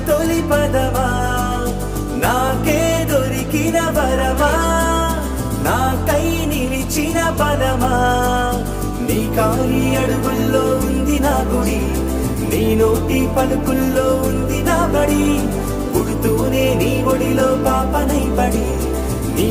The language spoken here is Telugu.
తొలి పదవా నాకే దొరికిన వరమా నాకై నిలిచిన పదమా నీ కాలి అడుగుల్లో ఉంది నా గుడి నీ నోటి పలుకుల్లో ఉంది నా బడి పుడుతూనే నీ ఒడిలో పాపనై పడి నీ